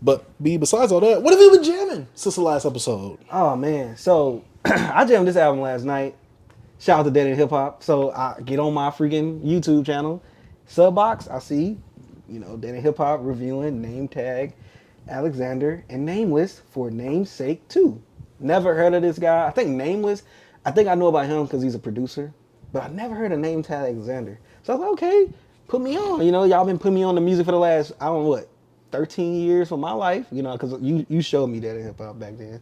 But besides all that, what have you been jamming since the last episode? Oh man, so I jammed this album last night. Shout out to Dead in Hip Hop. So I get on my freaking YouTube channel, Subbox. I see, Dead in Hip Hop reviewing Nametag, Alexander, and Nameless for Namesake 2. Never heard of this guy. I think Nameless. I think I know about him because he's a producer, but I never heard of Nametag Alexander. So I was like, okay, put me on. Y'all been putting me on the music for the last 13 years of my life. Because you showed me Dead in Hip Hop back then,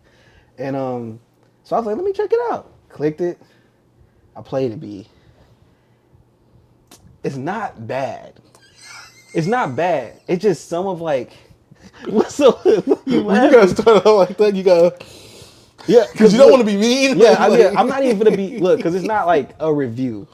and so I was like, let me check it out. Clicked it. I played it, B. It's not bad. It's not bad. It's just some of like... What's so... When you guys start out like that, you gotta... Yeah. Because you don't want to be mean. Yeah, I'm not even going to be... Look, because it's not like a review.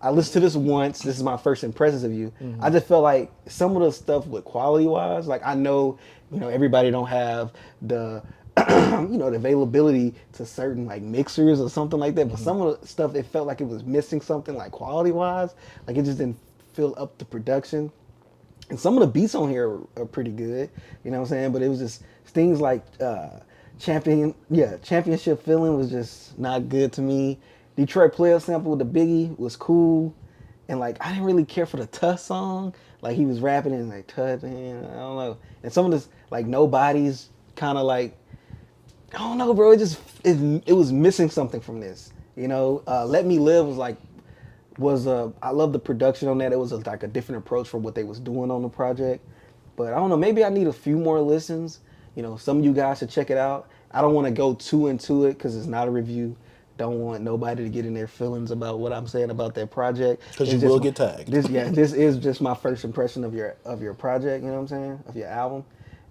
I listened to this once. This is my first impressions of you. Mm-hmm. I just felt like some of the stuff with quality-wise, like I know, everybody don't have the... the availability to certain like mixers or something like that. But some of the stuff, it felt like it was missing something like quality wise. Like it just didn't fill up the production. And some of the beats on here are pretty good. You know what I'm saying? But it was just things like Championship Feeling was just not good to me. Detroit Player sample with the Biggie was cool. And like I didn't really care for the Tuss song. Like he was rapping in like Tuss, man, I don't know. And some of this like Nobody's kind of like, I don't know, bro. It was missing something from this. Let Me Live was I love the production on that. It was like a different approach from what they was doing on the project. But I don't know. Maybe I need a few more listens. Some of you guys should check it out. I don't want to go too into it because it's not a review. Don't want nobody to get in their feelings about what I'm saying about that project. Because you will get tagged. This is just my first impression of your project. You know what I'm saying? Of your album.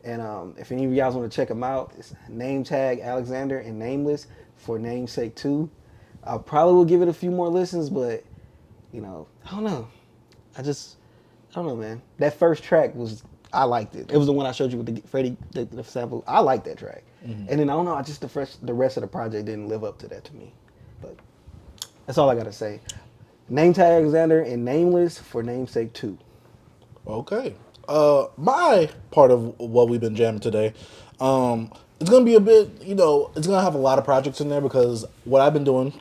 And if any of you guys want to check them out, it's Nametag Alexander and Nameless for Namesake 2. I probably will give it a few more listens, but, I don't know. I don't know, man. That first track I liked it. It was the one I showed you with the Freddie, the sample. I liked that track. Mm-hmm. And then, I don't know, the rest of the project didn't live up to that to me. But that's all I got to say. Nametag Alexander and Nameless for Namesake 2. Okay. My part of what we've been jamming today, it's going to be a bit, it's going to have a lot of projects in there because what I've been doing,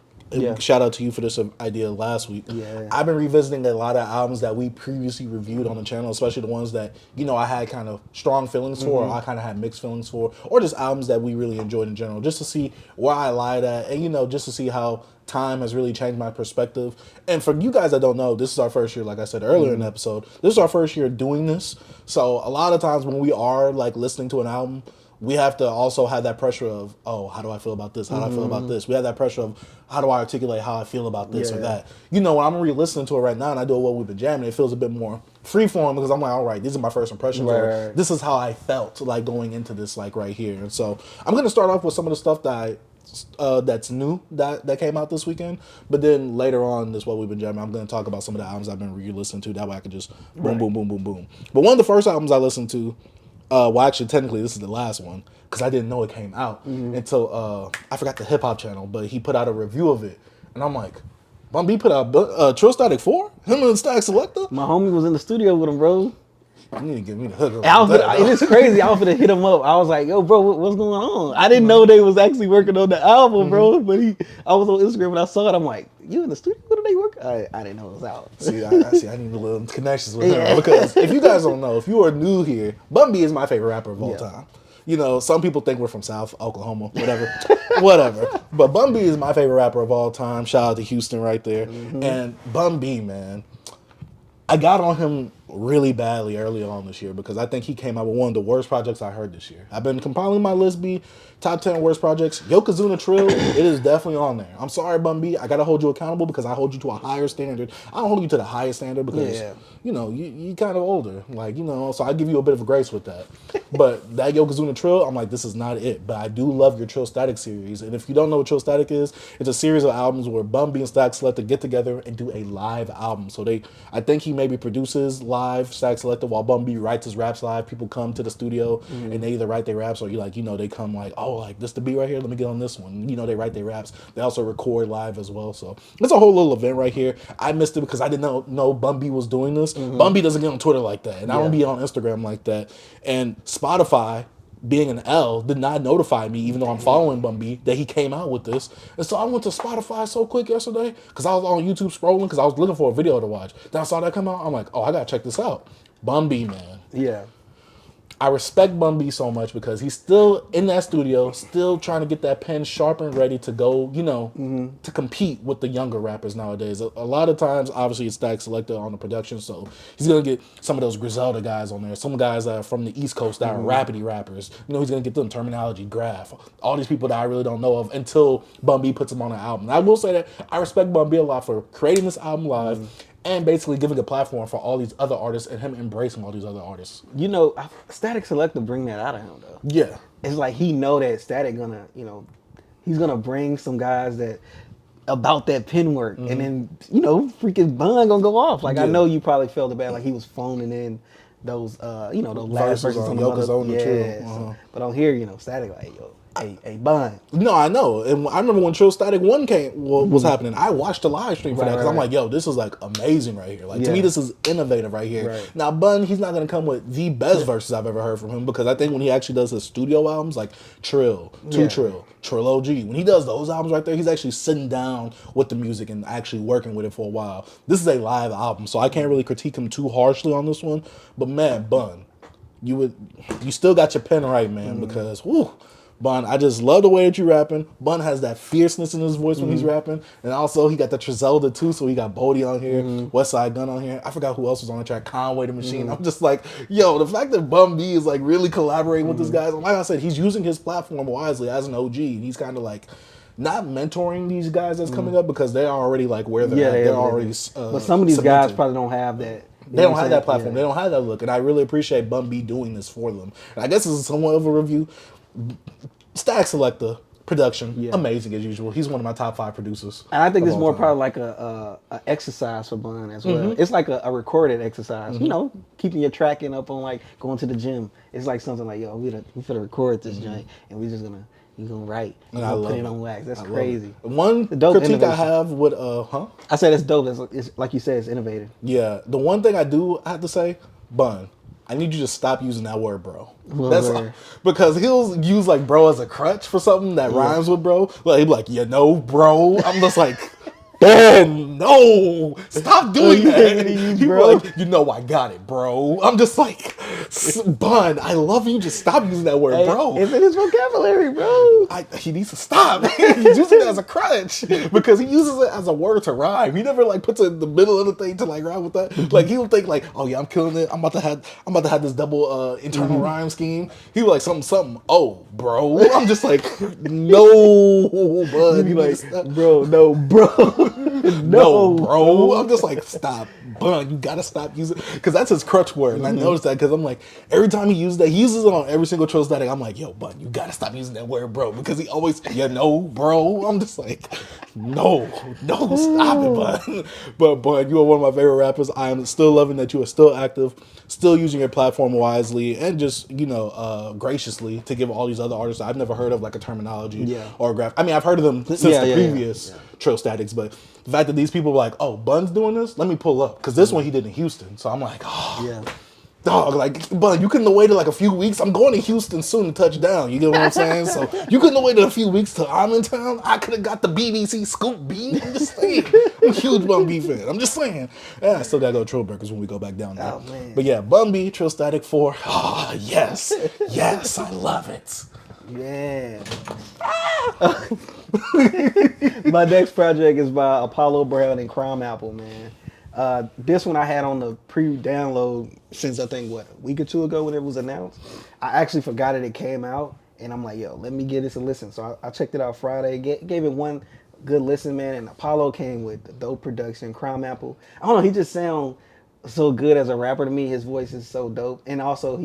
shout out to you for this idea last week. Yeah. I've been revisiting a lot of albums that we previously reviewed on the channel, especially the ones that, I had kind of strong feelings for, or I kind of had mixed feelings for, or just albums that we really enjoyed in general, just to see where I lied at, and, just to see how time has really changed my perspective. And for you guys that don't know, this is our first year, like I said earlier in the episode, this is our first year doing this. So a lot of times when we are like listening to an album, we have to also have that pressure of, oh, how do I feel about this? How do I feel about this? We have that pressure of, how do I articulate how I feel about this or that? When I'm re-listening to it right now and I do what we've been jamming, it feels a bit more freeform because I'm like, all right, these are my first impressions. Right. This is how I felt like going into this like right here. And so I'm going to start off with some of the stuff that that's new that came out this weekend, but then later on this what we've been jamming, I'm going to talk about some of the albums I've been re-listening to. That way I can just boom, boom, boom, boom, boom. But one of the first albums I listened to, actually technically this is the last one because I didn't know it came out until I forgot the hip hop channel, but he put out a review of it, and I'm like, Bun B put out Trillstatik 4, him and Statik Selektah. My homie was in the studio with him, bro. You need to give me the hook. It is crazy. I was gonna hit him up. I was like, "Yo, bro, what's going on?" I didn't know they was actually working on the album, bro. But I was on Instagram and I saw it. I'm like, "You in the studio? What are they working?" I didn't know it was out. See, I need a little connections with him because if you guys don't know, if you are new here, Bun B is my favorite rapper of all time. Some people think we're from South Oklahoma, whatever. But Bun B is my favorite rapper of all time. Shout out to Houston right there. And Bun B, man, I got on him really badly early on this year because I think he came out with one of the worst projects I heard this year. I've been compiling my list B, top 10 worst projects. Yokozuna Trill, it is definitely on there. I'm sorry, Bun B. I got to hold you accountable because I hold you to a higher standard. I don't hold you to the highest standard because, you kind of older. So I give you a bit of a grace with that. But that Yokozuna Trill, I'm like, this is not it. But I do love your Trillstatik series. And if you don't know what Trillstatik is, it's a series of albums where Bun B and Statik Selektah get together and do a live album. So I think he maybe produces live Statik Selektah while Bun B writes his raps live. People come to the studio and they either write their raps or they come like, oh, like this the beat right here, let me get on this one. They write their raps. They also record live as well. So it's a whole little event right here. I missed it because I didn't know Bun B was doing this. Bun B doesn't get on Twitter like that, and I don't be on Instagram like that. And Spotify being an L, did not notify me, even though I'm following Bun B, that he came out with this. And so I went to Spotify so quick yesterday because I was on YouTube scrolling because I was looking for a video to watch. Then I saw that come out. I'm like, oh, I gotta check this out. Bun B, man. Yeah. I respect Bun B so much because he's still in that studio, still trying to get that pen sharp and ready to go, you know, to compete with the younger rappers nowadays. A lot of times, obviously, it's Statik Selektah on the production, so he's going to get some of those Griselda guys on there, some guys that are from the East Coast that are Rapsody rappers. You know, he's going to get them Terminology, Graph, all these people that I really don't know of until Bun B puts them on an album. And I will say that I respect Bun B a lot for creating this album live. And basically giving a platform for all these other artists and him embracing all these other artists. You know, Statik Selektah bring that out of him though. Yeah. It's like he know that Statik gonna, you know, he's gonna bring some guys that about that pen work, and then you know, freaking Bun gonna go off. Like I know you probably felt it bad, like he was phoning in those, you know, those last verses on the so, but on here, you know, Statik like yo. Hey, Bun. No, I know. And I remember when Trillstatik 1 was happening, I watched the live stream for that because I'm like, yo, this is like amazing right here. Like, to me, this is innovative right here. Right. Now, Bun, he's not going to come with the best verses I've ever heard from him because I think when he actually does his studio albums, like Trill, Trill OG, when he does those albums right there, he's actually sitting down with the music and actually working with it for a while. This is a live album, so I can't really critique him too harshly on this one. But man, Bun, you still got your pen right, man, because whew, Bun, I just love the way that you rapping. Bun has that fierceness in his voice when he's rapping. And also, he got the Trizelda too, so he got Bodie on here, West Side Gun on here. I forgot who else was on the track, Conway the Machine. I'm just like, yo, the fact that Bun B is like really collaborating with this guy, like I said, he's using his platform wisely as an OG. He's kind of like not mentoring these guys that's coming up because they're already like where they're at. They're already but some of these guys probably don't have that. They don't have that platform. They don't have that look. And I really appreciate Bun B doing this for them. And I guess this is somewhat of a review. Statik Selektah production, amazing as usual. He's one of my top 5 producers. And I think it's more probably like a exercise for Bun as well. It's like a recorded exercise. You know, keeping your tracking up on like going to the gym. It's like something like, yo, we finna record this joint, and we just gonna write and put it on wax. That's crazy. One critique I have with I said it's dope. It's like you said, it's innovative. Yeah, the one thing I have to say, Bun, I need you to stop using that word, bro. Because he'll use like bro as a crutch for something that rhymes with bro. Like he'll be like, you know, bro. I'm just like, Ben, no, stop doing that. He'll be like, you know, I got it, bro. I'm just like, Bun, I love you. Just stop using that word, bro. It's in his vocabulary, bro. He needs to stop. He's using it as a crutch because he uses it as a word to rhyme. He never like puts it in the middle of the thing to like rhyme with that. Like he'll think like, oh yeah, I'm killing it. I'm about to have this double internal rhyme scheme. He was like something. Oh, bro. I'm just like, no, Bud. You be like, bro, no, bro. No, bro. I'm just like, stop, Bun. You gotta stop using, because that's his crutch word. And I noticed that because I'm like, every time he uses that, he uses it on every single Trillstatik. I'm like, yo, Bun, you gotta stop using that word, bro, because he always, you know, bro. I'm just like, no, stop it, Bun. But Bun, you are one of my favorite rappers. I am still loving that you are still active, still using your platform wisely, and just, you know, graciously to give all these other artists I've never heard of like a Terminology or a Graph. I mean, I've heard of them since the previous Trillstatiks, but the fact that these people were like, oh, Bun's doing this, let me pull up, because this one he did in Houston. So I'm like, oh, dog, like, Bun, you couldn't have waited like a few weeks. I'm going to Houston soon to touch down. You get what I'm saying? So you couldn't have waited a few weeks till I'm in town. I could have got the BBC scoop beat. I'm just saying. I'm a huge Bun B fan. I'm just saying. Yeah, I still got to go to Trillburgers when we go back down there. Oh, man. But yeah, Bun B, Trillstatik 4. Oh, yes. Yes, I love it. Yeah. My next project is by Apollo Brown and CRIMEAPPLE, man. This one I had on the pre-download since I think, a week or two ago when it was announced. I actually forgot it came out, and I'm like, yo, let me give this a listen. So I checked it out Friday, gave it one good listen, man, and Apollo came with the dope production. CRIMEAPPLE, I don't know, he just sounds so good as a rapper to me. His voice is so dope. And also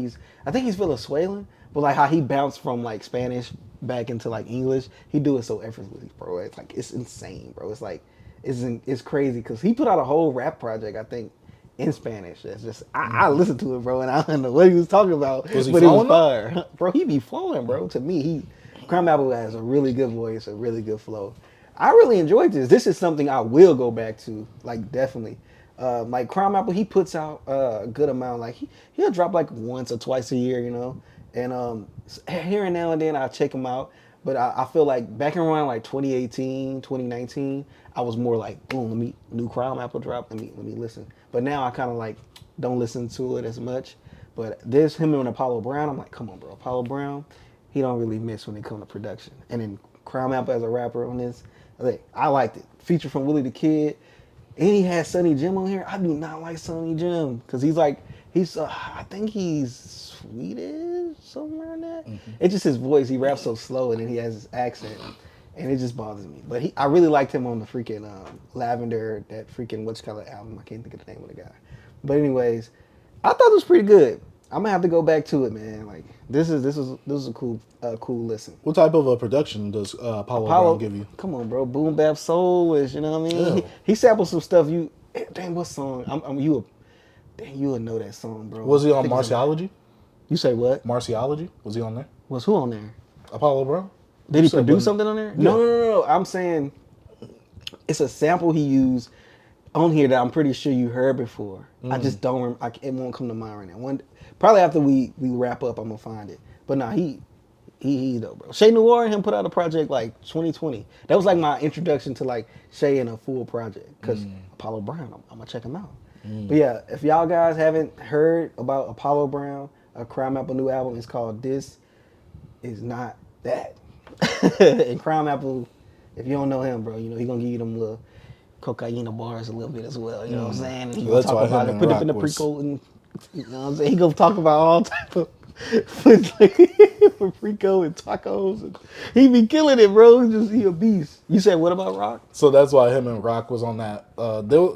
I think he's Venezuelan, but like how he bounced from like Spanish back into like English, he do it so effortlessly, bro. It's like, it's insane, bro. It's like, it's crazy because he put out a whole rap project, I think, in Spanish. That's just, I listened to it, bro, and I don't know what he was talking about, but it was fire. Bro, he be flowing, bro. To me, CRIMEAPPLE has a really good voice, a really good flow. I really enjoyed this. This is something I will go back to, like, definitely. Like CRIMEAPPLE, he puts out a good amount. Like he'll drop like once or twice a year, you know. And here and now and then I check him out. But I feel like back around like 2018, 2019, I was more like, boom, let me new CRIMEAPPLE drop, let me listen. But now I kind of like don't listen to it as much. But there's him and Apollo Brown. I'm like, come on, bro, Apollo Brown, he don't really miss when it comes to production. And then CRIMEAPPLE as a rapper on this, I liked it. Feature from Willie the Kid, and he had Sonny Jim on here. I do not like Sonny Jim because I think he's Swedish, somewhere in that. Mm-hmm. It's just his voice. He raps so slow, and then he has his accent, and it just bothers me. But I really liked him on the freaking Lavender, that freaking album. I can't think of the name of the guy. But anyways, I thought it was pretty good. I'm gonna have to go back to it, man. Like this is a cool listen. What type of a production does Apollo Brown give you? Come on, bro, boom bap soulish. You know what I mean? He sampled some stuff. Dang, what song? You would know that song, bro. Was he on Marciology? You say what? Marciology? Was he on there? Was who on there? Apollo Brown. Did he produce something on there? Yeah. No. I'm saying it's a sample he used on here that I'm pretty sure you heard before. I just don't remember. It won't come to mind right now. Probably after we wrap up, I'm gonna find it. But nah, he though, bro. Shay Noir and him put out a project like 2020. That was like my introduction to like Shay in a full project. Cause Apollo Brown, I'm gonna check him out. But yeah, if y'all guys haven't heard about Apollo Brown, a CRIMEAPPLE new album, it's called This Is Not That. And CRIMEAPPLE, if you don't know him, bro, you know he gonna give you them little cocaine bars a little bit as well. You know what I'm saying? He gonna talk about it, put it in the pre-coat, and you know what I'm saying. He gonna talk about all type of for Frico and tacos. And he be killing it, bro. He a beast. You said what about Rock? So that's why him and Rock was on that.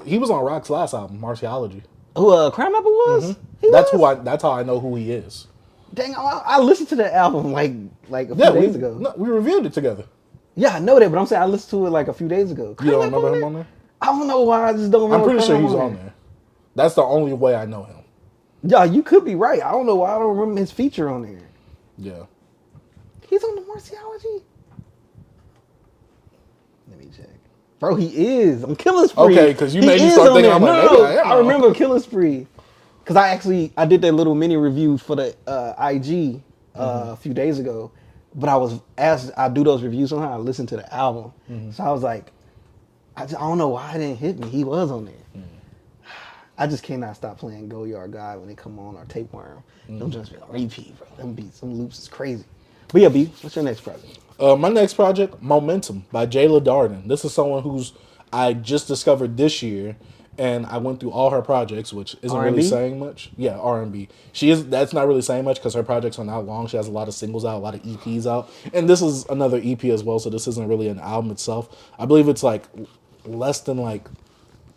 He was on Rock's last album, Marciology. Who CRIMEAPPLE was? Mm-hmm. That's how I know who he is. Dang, I listened to that album like a few days ago. No, we reviewed it together. Yeah, I know that, but I'm saying I listened to it like a few days ago. You don't remember him on there? I don't know why. I just don't remember. I'm pretty sure he's on there. That's the only way I know him. Yeah, you could be right. I don't know why I don't remember his feature on there. Yeah. He's on the Marciology? Let me check. Bro, he is. I'm Killing Spree. Okay, because you made me start thinking, I'm like, no, I remember Killing Spree. Because I did that little mini review for the IG a few days ago. But as I do those reviews, sometimes I listen to the album. Mm-hmm. So I was like, I don't know why it didn't hit me. He was on there. Mm-hmm. I just cannot stop playing Go Yard Guy when they come on, or Tapeworm. Them just be on repeat, bro. Them beats, some loops is crazy. But yeah, B, what's your next project? My next project, Momentum by Jayla Darden. This is someone I just discovered this year, and I went through all her projects, which isn't R&B? really saying much. Yeah, R&B. That's not really saying much because her projects are not long. She has a lot of singles out, a lot of EPs out, and this is another EP as well. So this isn't really an album itself. I believe it's like less than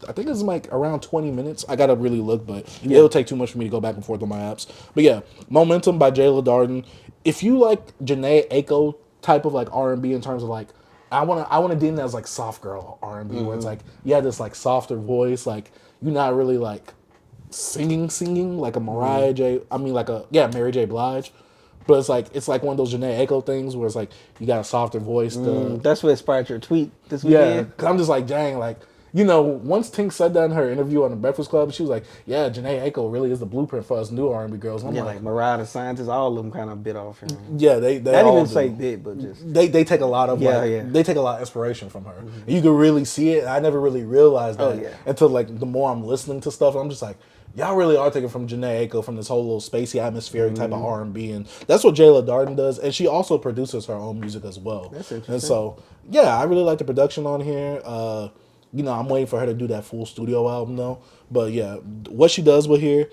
I think it's like around 20 minutes. I gotta really look, but it'll take too much for me to go back and forth on my apps. But yeah, Momentum by Jayla Darden. If you like Janae Aiko type of like R&B in terms of like, I wanna deem that as like soft girl R&B, where it's like you have this like softer voice, like you're not really like singing like a Mary J. Blige. But it's like one of those Janae Aiko things where it's like you got a softer voice. That's what inspired your tweet this weekend. Yeah, because I'm just like, dang, like, you know, once Tink said that in her interview on the Breakfast Club, she was like, yeah, Janae Aiko really is the blueprint for us new R&B girls. And I'm like Mariah the Scientist, all of them kind of bit off her. Yeah, they not even say bit, but just they take a lot of they take a lot of inspiration from her. Mm-hmm. You can really see it. I never really realized that until like the more I'm listening to stuff. I'm just like, y'all really are taking from Janae Aiko, from this whole little spacey atmospheric type of R&B, and that's what Jayla Darden does. And she also produces her own music as well. That's interesting. And so I really like the production on here. You know, I'm waiting for her to do that full studio album though. But yeah, what she does with here,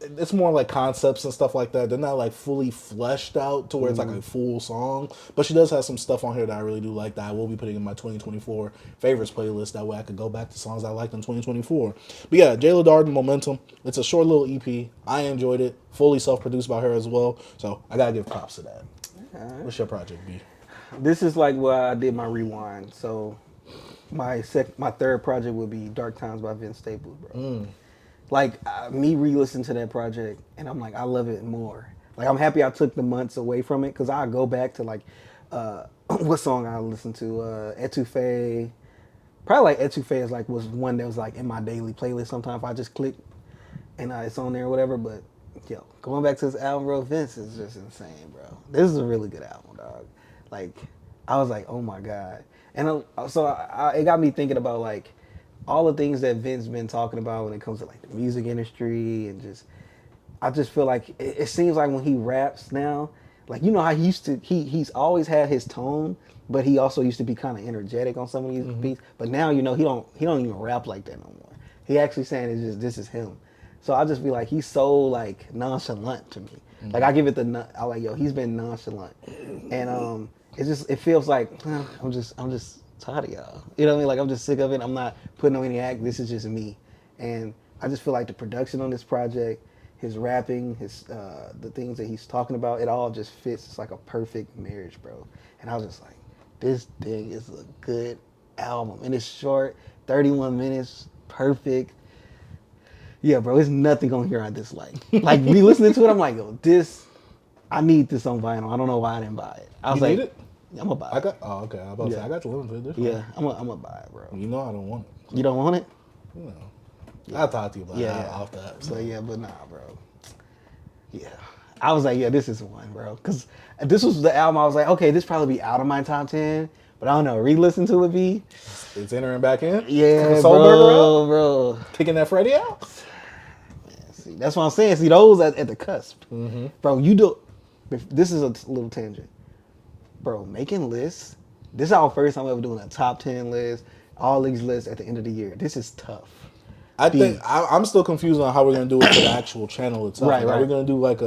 it's more like concepts and stuff like that. They're not like fully fleshed out to where it's like a full song. But she does have some stuff on here that I really do like, that I will be putting in my 2024 favorites playlist. That way I could go back to songs I liked in 2024. But yeah, Jayla Darden, Momentum. It's a short little EP. I enjoyed it. Fully self-produced by her as well. So I gotta give props to that. Right. What's your project, B? This is like where I did my rewind. So my third project would be Dark Times by Vince Staples, bro. Like, me re-listening to that project, and I'm like, I love it more. Like, I'm happy I took the months away from it, because I go back to, like, what song I listened to? Etouffee. Probably, like, Etouffee is, like, was one that was, like, in my daily playlist sometimes if I just click, and it's on there or whatever, but Yo, going back to this album, bro, Vince is just insane, bro. This is a really good album, dog. Like, I was like, oh my god, and it got me thinking about like all the things that Vince been talking about when it comes to like the music industry and just. I just feel like it seems like when he raps now, like you know how he used to, he's always had his tone, but he also used to be kind of energetic on some of these beats. But now you know he don't even rap like that no more. He actually saying it's just this is him. So I just be like he's so like nonchalant to me. Like I give it I like yo he's been nonchalant, and it feels like I'm just tired of y'all. You know what I mean? Like I'm just sick of it. I'm not putting on any act. This is just me, and I just feel like the production on this project, his rapping, his the things that he's talking about, it all just fits. It's like a perfect marriage, bro. And I was just like, this thing is a good album, and it's short, 31 minutes, perfect. Yeah, bro, it's nothing on here I dislike. Like me listening to it, I'm like, yo, I need this on vinyl. I don't know why I didn't buy it. I was you like, need it? I'm gonna buy it. Okay. I was about to say, I got the limited edition. Yeah, I'm gonna buy it, bro. You know I don't want it. You don't want it? No. I'll talk to you about it off that. So yeah, but nah, bro. Yeah. I was like, yeah, this is one, bro. Because this was the album I was like, okay, this probably be out of my top 10. But I don't know, re-listen to it be. It's entering back in? Yeah, bro. Kicking that Freddy out? Man, see, that's what I'm saying. See, those at the cusp. Mm-hmm. Bro, this is a little tangent. Bro, making lists. This is our first time ever doing a top 10 list. All these lists at the end of the year. This is tough. I think I'm still confused on how we're gonna do it for the actual channel itself. Right. Are we gonna do like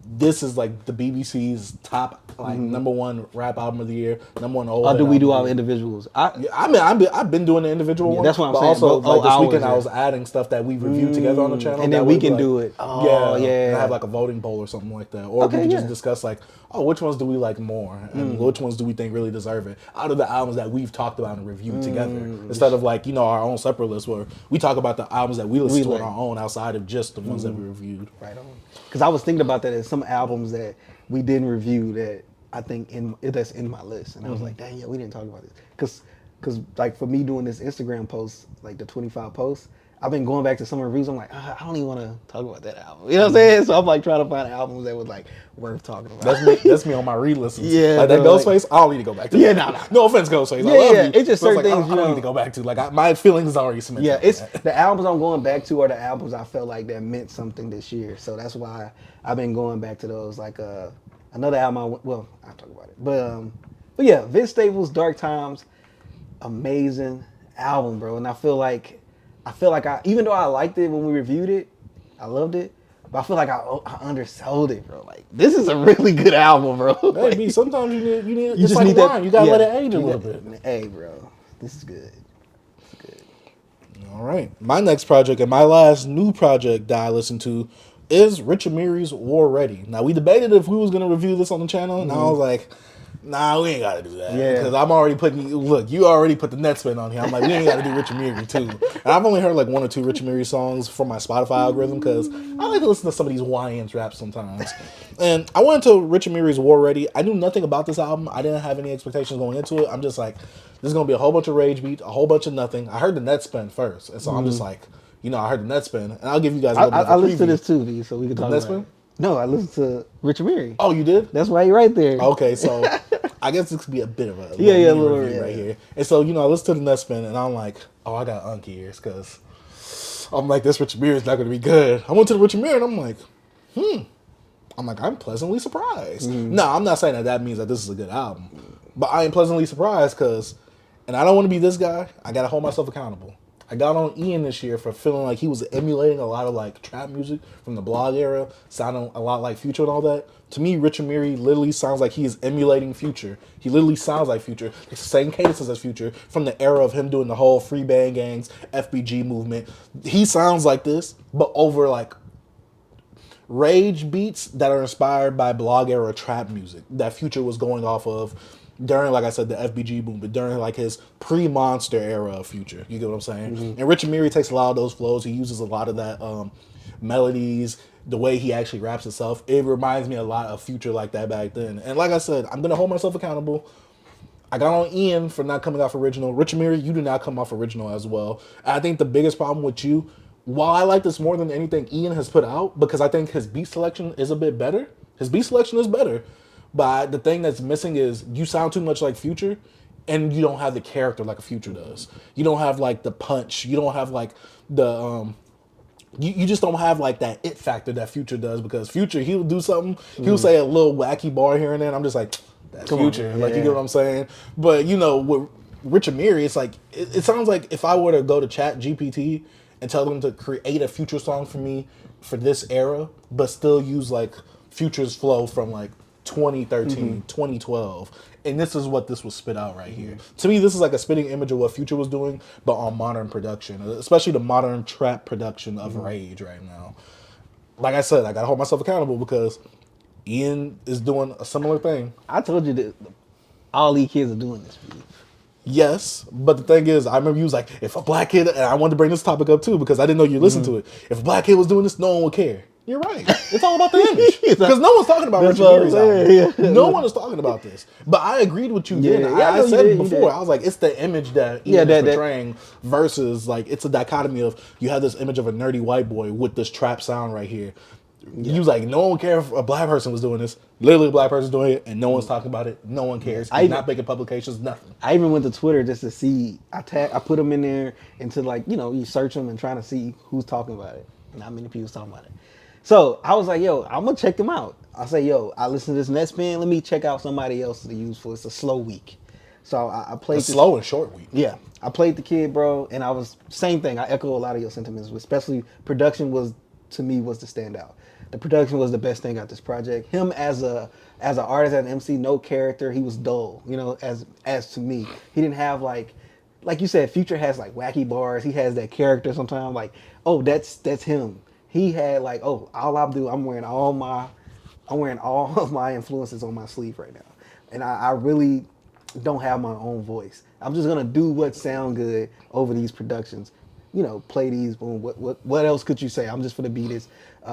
this is like the BBC's top like number one rap album of the year, number one old. Or do we do our individuals? I've been doing the individual one. That's what I'm but saying. Also, but, like this weekend, I was adding stuff that we reviewed together on the channel, and then we can do it. Oh yeah. And I have like a voting poll or something like that, or we can just discuss like, which ones do we like more, and which ones do we think really deserve it out of the albums that we've talked about and reviewed together, instead of like our own separate list where we talk about the albums that we listen to on our own outside of just the ones that we reviewed. Right on. Because I was thinking about that. There's some albums that we didn't review that I think that's in my list, and I was like, dang, yeah, we didn't talk about this. Because like for me doing this Instagram post, like the 25 posts, I've been going back to some reviews. I'm like, I don't even want to talk about that album. You know what I'm saying? So I'm like trying to find albums that was like worth talking about. That's me on my re-listens. Yeah, like that Ghostface, I don't need to go back to. Yeah, that. No offense, Ghostface. Yeah, I love you. It's just certain things I don't need to go back to. Like my feelings already cemented. Yeah, it's the albums I'm going back to are the albums I felt like that meant something this year. So that's why I've been going back to those. Like another album, I'll talk about it. But yeah, Vince Staples' Dark Times, amazing album, bro. And I feel like even though I liked it when we reviewed it, I loved it. But I feel like I undersold it, bro. Like this is a really good album, bro. Maybe sometimes you need just like need wine. that. You gotta let it age a little bit. Hey, bro, this is good. All right, my next project and my last new project that I listened to is Rich Amiri's War Ready. Now we debated if we was gonna review this on the channel, and I was like, nah, we ain't gotta do that. Yeah. Because I'm already you already put the net spin on here. I'm like, we ain't gotta do Rich Amiri too. And I've only heard like one or two Rich Amiri songs from my Spotify algorithm because I like to listen to some of these YNs rap sometimes. And I went into Rich Amiri's War Ready. I knew nothing about this album. I didn't have any expectations going into it. I'm just like, this is gonna be a whole bunch of rage beats, a whole bunch of nothing. I heard the net spin first. And so I'm just like, I heard the net spin. And I'll give you guys a little bit of a preview. I listened to this too, V, so we can talk about spin? it. No, I listened to Rich Amiri. Oh, you did? That's why you're right there. Okay, so I guess this could be a bit of a little review right here. And so, I listened to the net spin, and I'm like, I got unk ears, because I'm like, this Rich Amiri is not going to be good. I went to the Rich Amiri, and I'm like, I'm pleasantly surprised. No, I'm not saying that means that this is a good album, but I am pleasantly surprised because, and I don't want to be this guy, I got to hold myself accountable. I got on Ian this year for feeling like he was emulating a lot of like trap music from the blog era, sounding a lot like Future and all that. To me, Rich Amiri literally sounds like he is emulating Future. He literally sounds like Future. It's the same cadences as Future from the era of him doing the whole free band gangs, FBG movement. He sounds like this, but over like rage beats that are inspired by blog era trap music that Future was going off of during, like I said, the FBG boom, but during like his pre-Monster era of Future. You get what I'm saying? And Rich Amiri takes a lot of those flows. He uses a lot of that melodies, the way he actually raps himself. It reminds me a lot of Future like that back then. And like I said, I'm going to hold myself accountable. I got on Ian for not coming off original. Rich Amiri, you do not come off original as well. I think the biggest problem with you while I like this more than anything Ian has put out, because I think his beat selection is a bit better. His beat selection is better, but the thing that's missing is you sound too much like Future, and you don't have the character like a Future does. You don't have like the punch. You don't have like the you just don't have like that it factor that Future does, because Future, he'll do something, he'll say a little wacky bar here and there, and I'm just like, that's Future. On, like, you get what I'm saying? But, you know, with Rich Amiri, it's like, it sounds like if I were to go to Chat GPT and tell them to create a Future song for me for this era, but still use like Future's flow from like 2013, 2012. And this is what this was spit out right here. To me, this is like a spitting image of what Future was doing, but on modern production, especially the modern trap production of Rage right now. Like I said, I gotta hold myself accountable because Ian is doing a similar thing. I told you that all these kids are doing this for you. Yes, but the thing is, I remember you was like, if a black kid, and I wanted to bring this topic up too because I didn't know you listened to it. If a black kid was doing this, no one would care. You're right. It's all about the image. Because no one's talking about Richard Mary's album. Yeah. No one is talking about this. But I agreed with you then. I said it before. I was like, it's the image that Ian is portraying versus, like, it's a dichotomy of, you have this image of a nerdy white boy with this trap sound right here. You was like, no one cares if a black person was doing this. Literally a black person doing it, and no one's talking about it. No one cares. He's not making publications, nothing. I even went to Twitter just to see. I put them in there into, like, you know, you search them and trying to see who's talking about it. Not many people's talking about it. So I was like, yo, I'm gonna check them out. I say, yo, I listen to this Netspin. Let me check out somebody else to use for. It's a slow week. So I played a slow and short week. Yeah, I played the kid, bro, and I was same thing. I echo a lot of your sentiments, especially production was to me was the standout. The production was the best thing out this project. Him as an artist, as an MC, no character. He was dull, you know. As to me, he didn't have like you said. Future has like wacky bars. He has that character sometimes. Like, oh, that's him. He had like, oh, all I'm wearing all of my influences on my sleeve right now, and I really don't have my own voice. I'm just gonna do what sound good over these productions. You know, play these. Boom. What else could you say? I'm just gonna be this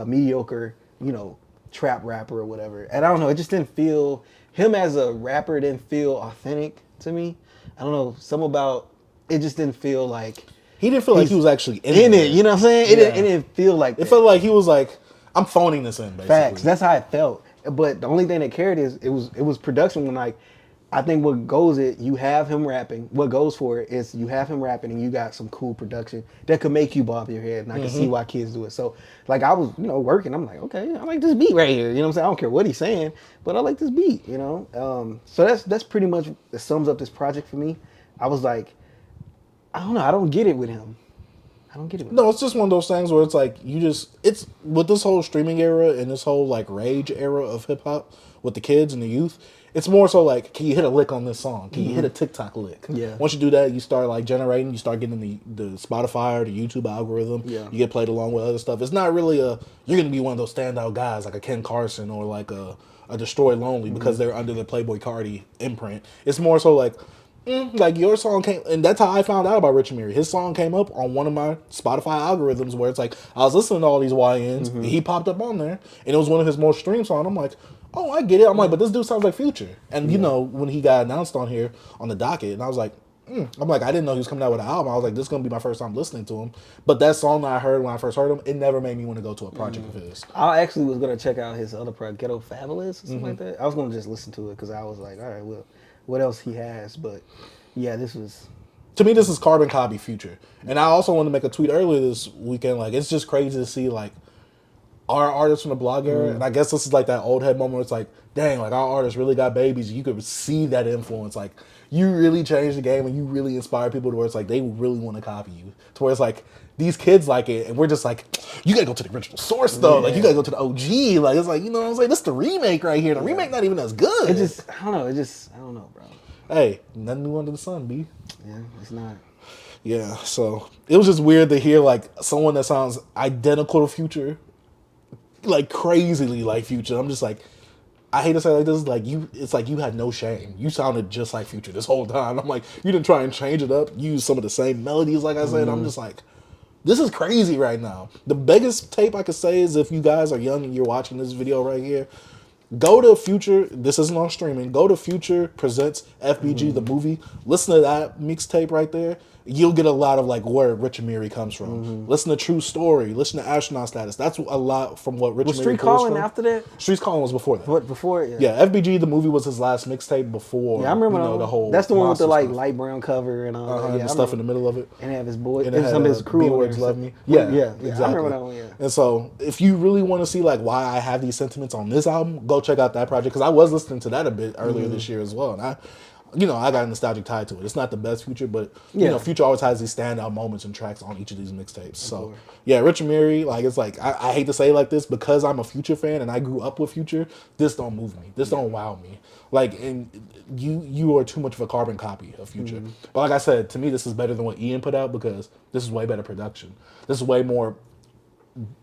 mediocre, you know, trap rapper or whatever. And I don't know. It just didn't feel him as a rapper didn't feel authentic to me. I don't know. Something about it just didn't feel like. He didn't feel like he was actually in it. You know what I'm saying? It didn't feel like that. It felt like he was like, I'm phoning this in, basically. Facts. That's how it felt. But the only thing that carried is it was production when, like, I think what goes you have him rapping. What goes for it is you have him rapping and you got some cool production that could make you bob your head, and I can see why kids do it. So, like, I was, you know, working. I'm like, okay, I like this beat right here. You know what I'm saying? I don't care what he's saying, but I like this beat, you know? So that's pretty much that sums up this project for me. I was like, I don't know. I don't get it with him. No, it's just one of those things where it's like, it's with this whole streaming era and this whole like rage era of hip hop with the kids and the youth, it's more so like, can you hit a lick on this song? Can you hit a TikTok lick? Yeah. Once you do that, you start like generating, you start getting the Spotify or the YouTube algorithm. Yeah. You get played along with other stuff. It's not really you're going to be one of those standout guys like a Ken Carson or like a Destroy Lonely because they're under the Playboy Cardi imprint. It's more so like your song came, and that's how I found out about Rich Amiri. His song came up on one of my Spotify algorithms where it's like, I was listening to all these YNs, and he popped up on there, and it was one of his most streamed songs. I'm like, oh, I get it. I'm like, but this dude sounds like Future. And, you know, when he got announced on here on the docket, and I was like, I'm like, I didn't know he was coming out with an album. I was like, this is going to be my first time listening to him. But that song that I heard when I first heard him, it never made me want to go to a project of his. I actually was going to check out his other project, Ghetto Fabulous or something like that. I was going to just listen to it because I was like, all right, well, what else he has? But yeah, this was... To me, this is carbon copy Future. And I also wanted to make a tweet earlier this weekend. Like, it's just crazy to see, like, our artists from the blog era. And I guess this is like that old head moment where it's like, dang, like, our artists really got babies. You could see that influence. Like, you really changed the game and you really inspire people to where it's like, they really want to copy you. To where it's like, these kids like it. And we're just like, you got to go to the original source, though. Yeah. Like, you got to go to the OG. Like, it's like, you know what I'm saying? This is the remake right here. The remake not even as good. It just, I don't know, bro. Hey, nothing new under the sun, B. Yeah, it's not. Yeah, so it was just weird to hear like someone that sounds identical to Future, like crazily like Future. I'm just like, I hate to say it like this, like it's like you had no shame. You sounded just like Future this whole time. I'm like, you didn't try and change it up, use some of the same melodies, like I said. I'm just like, this is crazy right now. The biggest tape I could say is if you guys are young and you're watching this video right here, go to Future, this isn't on streaming, go to Future Presents FBG, the movie, listen to that mixtape right there. you'll get a lot of like where Rich Amiri comes from. Listen to True Story. Listen to Astronaut Status. That's a lot from what Rich Was Amiri Street pulls Calling from. after that? Streets Calling was before that. What before? Yeah. Yeah, FBG the movie was his last mixtape before. Yeah, I remember the whole. That's the one with the like stuff. light brown cover and all that. Yeah, And the stuff in the middle of it. And have his boy And it had some of his crew. B-Words Love Me. Yeah, Yeah, exactly. I remember that one. Yeah. And so, if you really want to see like why I have these sentiments on this album, go check out that project because I was listening to that a bit earlier this year as well, and I got a nostalgic tie to it. It's not the best Future, but you know, Future always has these standout moments and tracks on each of these mixtapes. So yeah, Rich Amiri, like it's like I hate to say it like this because I'm a Future fan and I grew up with Future. This don't move me. This don't wow me. Like, and you are too much of a carbon copy of Future. But like I said, to me, this is better than what Ian put out because this is way better production. This is way more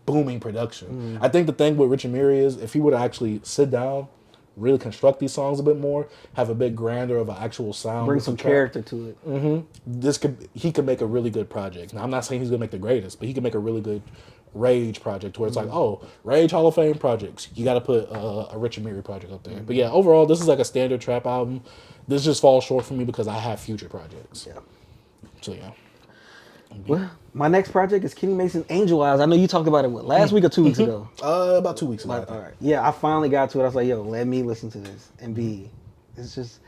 booming production. I think the thing with Rich Amiri is if he would actually sit down, really construct these songs a bit more, have a bit grander of an actual sound, bring some character to it. He could make a really good project. Now I'm not saying he's gonna make the greatest, but he could make a really good Rage project where it's like, oh, Rage Hall of Fame projects. You got to put a Rich Amiri project up there. But yeah, overall, this is like a standard trap album. This just falls short for me because I have Future projects. Yeah. So yeah. Well, my next project is Kenny Mason's Angel Eyes. I know you talked about it last week or 2 weeks ago. About 2 weeks ago. All right. Yeah, I finally got to it. I was like, yo, let me listen to this and be. It's just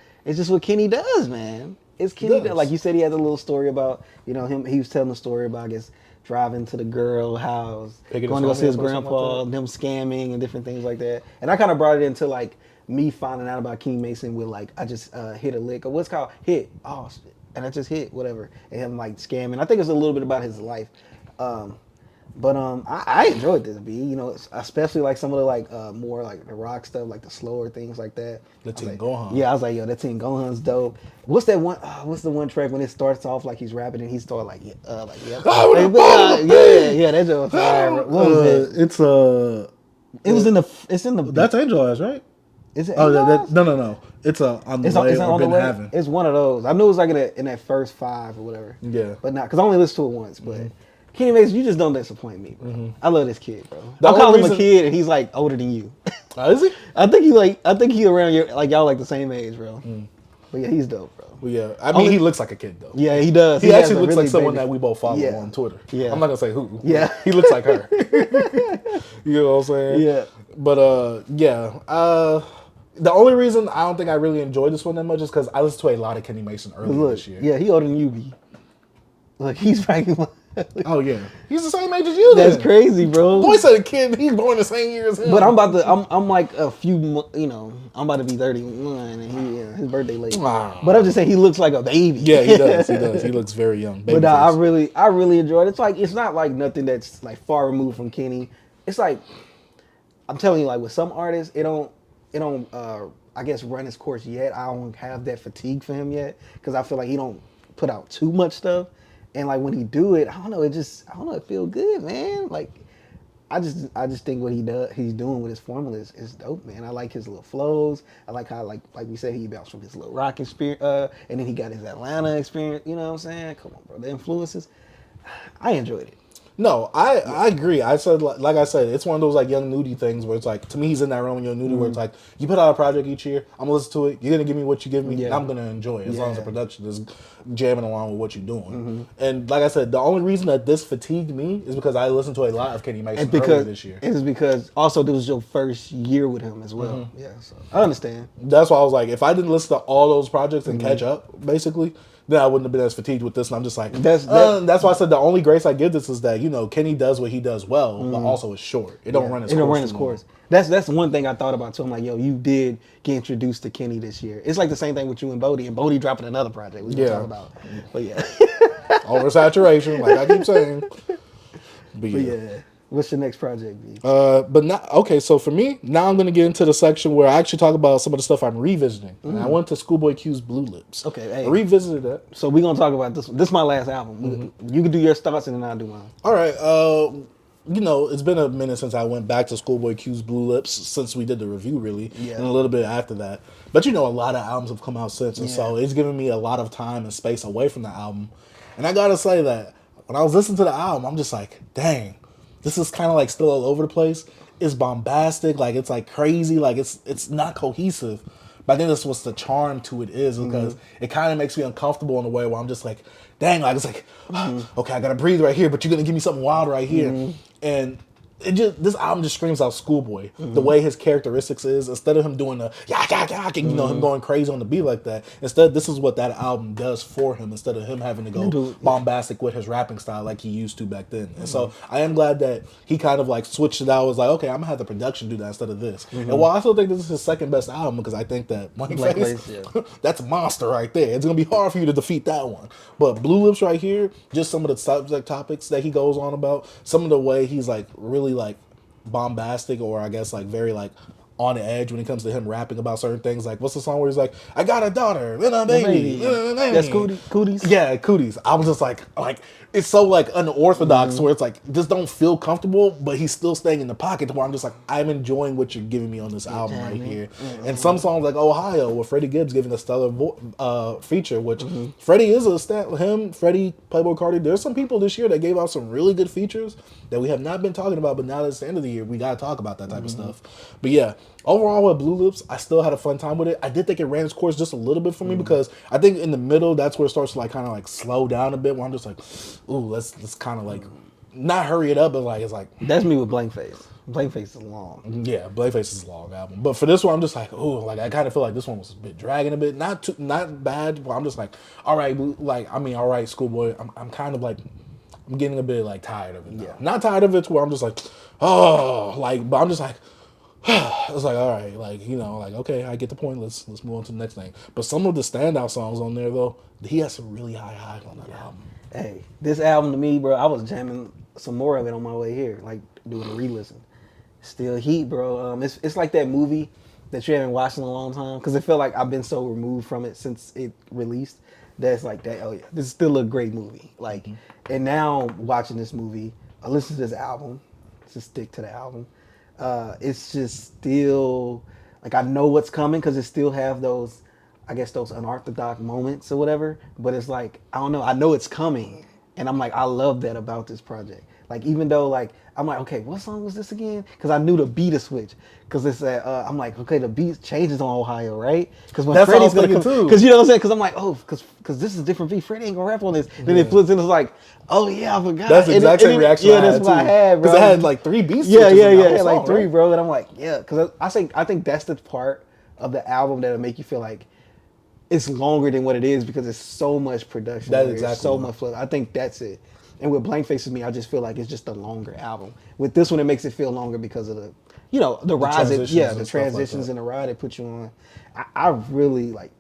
what Kenny does, man. It's Kenny does. Like you said, he had a little story about him. He was telling the story about I guess driving to the girl house, going to go see his grandpa, them scamming and different things like that. And I kind of brought it into like me finding out about Kenny Mason with like I just hit a lick or what's called hit. Oh, and I just hit whatever and him like scamming. I think it's a little bit about his life. But I enjoyed this beat, especially like some of the like more like the rock stuff, like the slower things like that. The Team Gohan. Yeah, I was like, yo, that Team Gohan's dope. What's that one? What's the one track when it starts off like he's rapping and he starts like yeah, that joke. What was it? It's It's in the. That's Angel Eyes, right? Is it? No. It's on the way or been having. It's one of those. I knew it was like in that first 5 or whatever. Yeah, but not because I only listened to it once, but. Kenny Mason, you just don't disappoint me, bro. I love this kid, bro. I call him a kid, and he's like older than you. Is he? I think he around your like y'all like the same age, bro. But yeah, he's dope, bro. Well, yeah, I mean he looks like a kid though. Yeah, he does. He actually looks like someone that we both follow on Twitter. Yeah, I'm not gonna say who. Yeah, he looks like her. You know what I'm saying? Yeah. But the only reason I don't think I really enjoyed this one that much is because I listened to a lot of Kenny Mason earlier this year. Yeah, he older than you, B. Look, he's probably. Oh yeah, he's the same age as you. That's crazy, bro. Boy said a kid. He's born the same year as him. But I'm like a few. I'm about to be 31, and his birthday late. But I'm just saying he looks like a baby. Yeah, he does. He does. He looks very young. But I really enjoyed it. It's not like nothing that's like far removed from Kenny. It's like I'm telling you, like with some artists, it don't. I guess run his course yet. I don't have that fatigue for him yet because I feel like he don't put out too much stuff. And like when he do it, I don't know, it feel good, man. Like I just think what he's doing with his formula is dope, man. I like his little flows. I like how like we said he bounced from his little rock experience, and then he got his Atlanta experience. You know what I'm saying? Come on, bro. The influences. I enjoyed it. No, I agree. I said like I said, it's one of those like Young Nudie things where it's like to me he's in that realm of Young Nudie where it's like you put out a project each year, I'm gonna listen to it. You're gonna give me what you give me, and I'm gonna enjoy it as long as the production is jamming along with what you're doing. And like I said, the only reason that this fatigued me is because I listened to a lot of Kenny Mason earlier this year. It is because also this was your first year with him as well. Yeah, so I understand. That's why I was like, if I didn't listen to all those projects and catch up, basically. Then I wouldn't have been as fatigued with this, and I'm just like, that's why I said the only grace I give this is that Kenny does what he does well, but also it's short. It don't run his course. That's one thing I thought about too. I'm like, yo, you did get introduced to Kenny this year. It's like the same thing with you and Bodie dropping another project. We gonna talk about, but yeah, oversaturation, like I keep saying. But yeah. What's your next project, B? But now, okay, so for me, now I'm going to get into the section where I actually talk about some of the stuff I'm revisiting. And I went to ScHoolboy Q's Blue Lips. Okay, hey. I revisited that. So we're going to talk about this one. This is my last album. You can do your thoughts and then I'll do mine. All right. It's been a minute since I went back to ScHoolboy Q's Blue Lips, since we did the review, really, and a little bit after that. But, a lot of albums have come out since, and so it's given me a lot of time and space away from the album. And I got to say that when I was listening to the album, I'm just like, dang. This is kind of like still all over the place. It's bombastic, like it's like crazy, like it's not cohesive. But I think that's what's the charm to it is because it kind of makes me uncomfortable in a way where I'm just like, dang, like it's like, okay, I gotta breathe right here, but you're gonna give me something wild right here, and it just this album just screams out Schoolboy. The way his characteristics is, instead of him doing the him going crazy on the beat like that. Instead, this is what that album does for him. Instead of him having to go bombastic with his rapping style like he used to back then. And so I am glad that he kind of like switched it out. Was like, okay, I'm gonna have the production do that instead of this. And while I still think this is his second best album because I think that Blankface, that's a monster right there. It's gonna be hard for you to defeat that one. But Blue Lips right here, just some of the subject topics that he goes on about, some of the way he's like really like bombastic or I guess like very like on the edge when it comes to him rapping about certain things. Like what's the song where he's like, I got a daughter and a baby. That's Cudis. Yeah, Cudis. I was just like it's so like unorthodox where it's like just don't feel comfortable, but he's still staying in the pocket where I'm just like, I'm enjoying what you're giving me on this album right here. And some songs like Ohio with Freddie Gibbs giving a stellar feature, which Freddie is Freddie, Playboy Cardi. There's some people this year that gave out some really good features that we have not been talking about, but now that it's the end of the year, we gotta talk about that type of stuff. But yeah, overall with Blue Lips, I still had a fun time with it. I did think it ran its course just a little bit for me because I think in the middle, that's where it starts to like kind of like slow down a bit where I'm just like, ooh, let's kind of like not hurry it up, but like it's like that's me with Blankface. Blankface is long. Yeah, Blankface is a long album. But for this one, I'm just like, ooh, like I kind of feel like this one was a bit dragging a bit. Not bad, but I'm just like, all right, all right, Schoolboy. I'm kind of like, I'm getting a bit like tired of it now. Not tired of it to where I'm just like, oh, like, but I'm just like, it's like, all right, like, you know, like, okay, I get the point. Let's move on to the next thing. But some of the standout songs on there, though, he has some really high highs on that album. Hey, this album to me, bro, I was jamming some more of it on my way here, like doing a re-listen. Still heat, bro. It's like that movie that you haven't watched in a long time because it felt like I've been so removed from it since it released. That's like that. Oh yeah, this is still a great movie. Like, and now watching this movie, I listen to this album, to stick to the album. It's just still like I know what's coming because it still have those, I guess those unorthodox moments or whatever. But it's like I don't know. I know it's coming, and I'm like I love that about this project. Like even though like I'm like okay, what song was this again? Because I knew the beat to switch. Because it's I'm like okay, the beat changes on Ohio, right? Because when that's Freddie's gonna come, too. because you know what I'm saying? Because I'm like oh, because this is different beat. Freddie ain't gonna rap on this. Then it flips in, it's like oh yeah, I forgot. That's the exact same reaction. Yeah, that's what I had, bro. Because it had like 3 beats. Yeah, it had like 3, right? Bro. And I'm like yeah, because I think that's the part of the album that'll make you feel like it's longer than what it is because it's so much production. That's exactly so much flow. I think that's it. And with Blank Faces Me, I just feel like it's just a longer album. With this one, it makes it feel longer because of the, you know, the rides. The transitions and the ride it puts you on. I really like.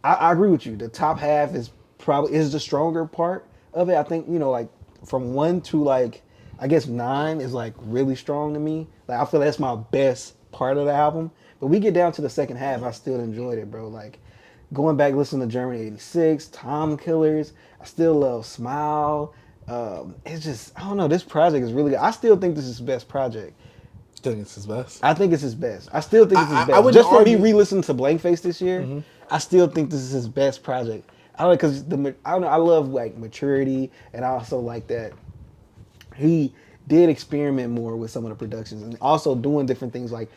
I agree with you. The top half is the stronger part of it. I think you know, like from 1 to like I guess 9 is like really strong to me. Like I feel that's my best part of the album. But we get down to the second half, I still enjoyed it, bro. Like going back listening to Germany '86, Time Killers. I still love Smile. It's just I don't know. This project is really good. I still think this is his best project. Still think it's his best? I think it's his best. I still think it's his best. Just for me re-listening to Blank Face this year, I still think this is his best project. I don't know because I don't know. I love like maturity, and I also like that he did experiment more with some of the productions, and also doing different things like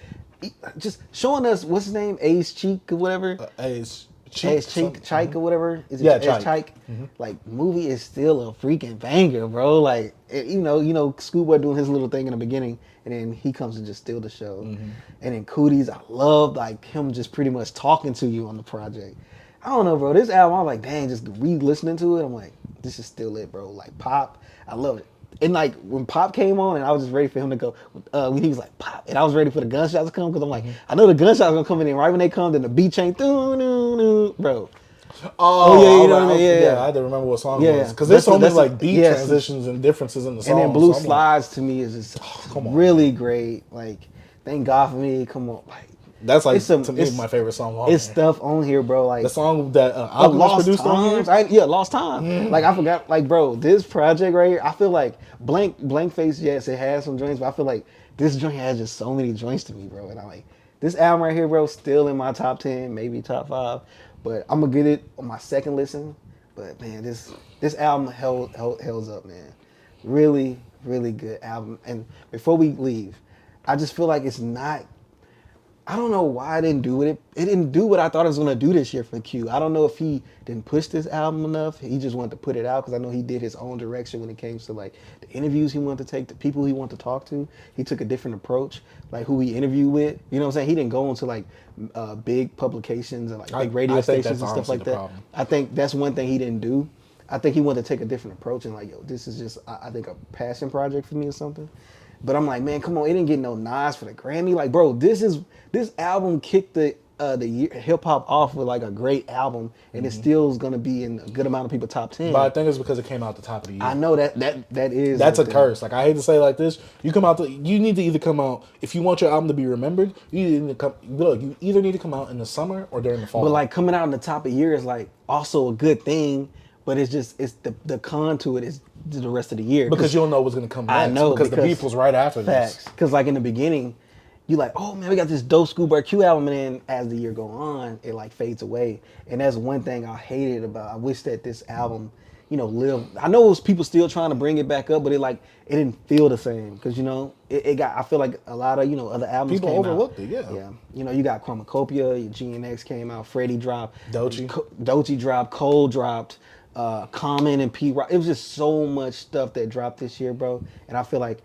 just showing us what's his name, Ace Cheek or whatever. Ace Chike or whatever. Is it Chike? Like movie is still a freaking banger, bro. Like you know, Schoolboy doing his little thing in the beginning, and then he comes and just steal the show. And then Cudi's, I love like him just pretty much talking to you on the project. I don't know, bro. This album, I'm like, dang, just re-listening to it, I'm like, this is still it, bro. Like Pop, I love it. And like when Pop came on, and I was just ready for him to go. When he was like Pop, and I was ready for the gunshots to come because I'm like, I know the gunshots are gonna come in. And right when they come, then the beat change, bro. Oh yeah, you know what I mean? Yeah, I had to remember what song it was because there's so many like beat transitions and differences in the song. And then Blue Slides to me is just really great. Like, Thank God for Me, come on, like. That's like to me my favorite song. It's stuff on here, bro. Like the song that Alchemist produced on here. Lost Time. Like I forgot. Like bro, this project right here, I feel like Blank Face. Yes, it has some joints, but I feel like this joint has just so many joints to me, bro. And I like this album right here, bro. Still in my top 10, maybe top 5. But I'm gonna get it on my second listen. But man, this album held up, man. Really, really good album. And before we leave, I just feel like it's not. I don't know why I didn't do it. It didn't do what I thought it was gonna do this year for Q. I don't know if he didn't push this album enough. He just wanted to put it out because I know he did his own direction when it came to like the interviews he wanted to take, the people he wanted to talk to. He took a different approach, like who he interviewed with. You know what I'm saying? He didn't go into like big publications and like big radio stations and stuff like that. Problem. I think that's one thing he didn't do. I think he wanted to take a different approach and like, yo, this is just I think a passion project for me or something. But I'm like, man, come on, it didn't get no nods for the Grammy. Like, bro, this album kicked the hip hop off with like a great album, and it still is gonna be in a good amount of people's top 10. But I think it's because it came out at the top of the year. I know that's that's a curse. Like, I hate to say it like this, you need to either come out if you want your album to be remembered. You either need to come out in the summer or during the fall. But like coming out in the top of the year is like also a good thing. But it's the con to it is the rest of the year. Because you don't know what's going to come next. I know. Because the beef was right after this. Because like in the beginning, you like, oh man, we got this dope ScHoolboy Q album. And then as the year go on, it like fades away. And that's one thing I hated about, I wish that this album, lived. I know it was people still trying to bring it back up, but it didn't feel the same. Because, it got, I feel like a lot of, other albums people came overlooked out. it, yeah. Yeah. You got Chromacopia, your GNX came out, Freddie dropped. Doechii dropped, Cole dropped. Common and P Rock. It was just so much stuff that dropped this year, bro. And I feel like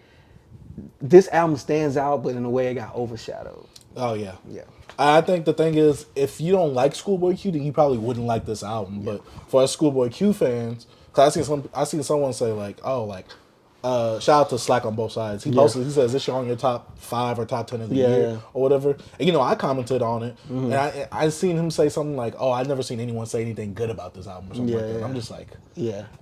this album stands out, but in a way it got overshadowed. Oh yeah. Yeah. I think the thing is, if you don't like ScHoolboy Q, then you probably wouldn't like this album. Yeah. But for us ScHoolboy Q fans, cause I seen someone say like, oh, like, shout out to Slack on both sides. He posted, he says, this year on your top 5 or top 10 of the year or whatever. And I commented on it, and I seen him say something like, oh, I've never seen anyone say anything good about this album or something like that. And I'm just like,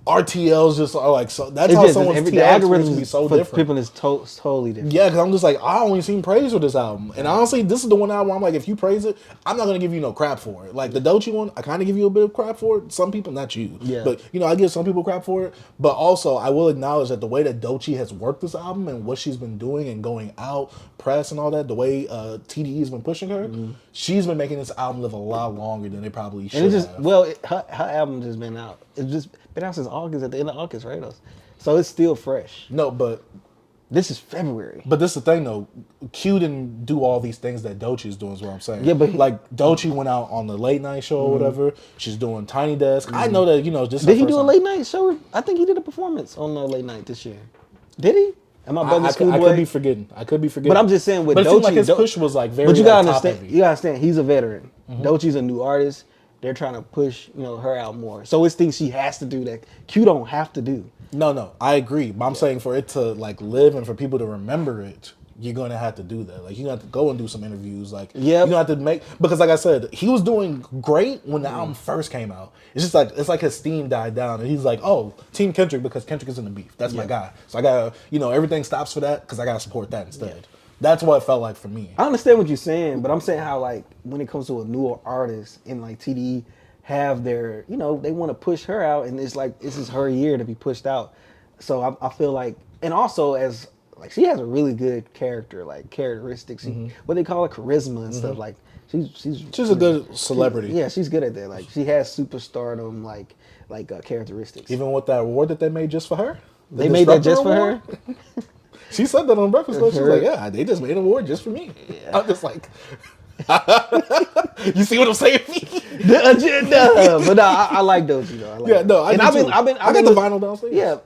RTLs just are like, so that's how someone's the algorithm can be so different. People is totally different. Yeah, because I'm just like, I only seen praise for this album. And honestly, this is the one album I'm like, if you praise it, I'm not going to give you no crap for it. Like the Doechii one, I kind of give you a bit of crap for it. Some people, not you. Yeah. But, I give some people crap for it. But also, I will acknowledge that the way that Doechii has worked this album and what she's been doing and going out, press and all that, the way TDE's been pushing her, she's been making this album live a lot longer than it probably should have. Well, her album just been out. It's just been out since August, at the end of August, right? So it's still fresh. No, but this is February. But this is the thing, though. Q didn't do all these things that Doechii is doing, is what I'm saying. Yeah, but like Doechii went out on the late night show or whatever. She's doing Tiny Desk. I know that just did he do a late night show? I think he did a performance on the late night this year. Did he? Am I bugging ScHoolboy? I could be forgetting. But I'm just saying with Doechii, it seemed like his push was like very. But you gotta understand. You gotta understand. He's a veteran. Doechii's a new artist. They're trying to push her out more. So it's things she has to do that Q don't have to do. No, I agree. But I'm saying for it to like live and for people to remember it, you're gonna have to do that. Like you have to go and do some interviews. Like you're gonna have to make, because like I said, he was doing great when the album first came out. It's just like his steam died down, and he's like, oh, Team Kendrick because Kendrick is in the beef. That's my guy. So I gotta, everything stops for that because I gotta support that instead. Yeah. That's what it felt like for me. I understand what you're saying, but I'm saying how like when it comes to a newer artist and like TDE have their, they want to push her out, and it's like this is her year to be pushed out. So I feel like, and also as like she has a really good characteristics, what they call it, charisma and stuff. Like she's a good celebrity. She's good at that. Like she has superstardom like characteristics. Even with that award that they made just for her, they made that just award? For her. She said that on Breakfast Club. She was like, "Yeah, they just made an award just for me." Yeah. I'm just like, you see what I'm saying? The agenda, but no, I like Doechii though. I got the vinyl downstairs. Yeah,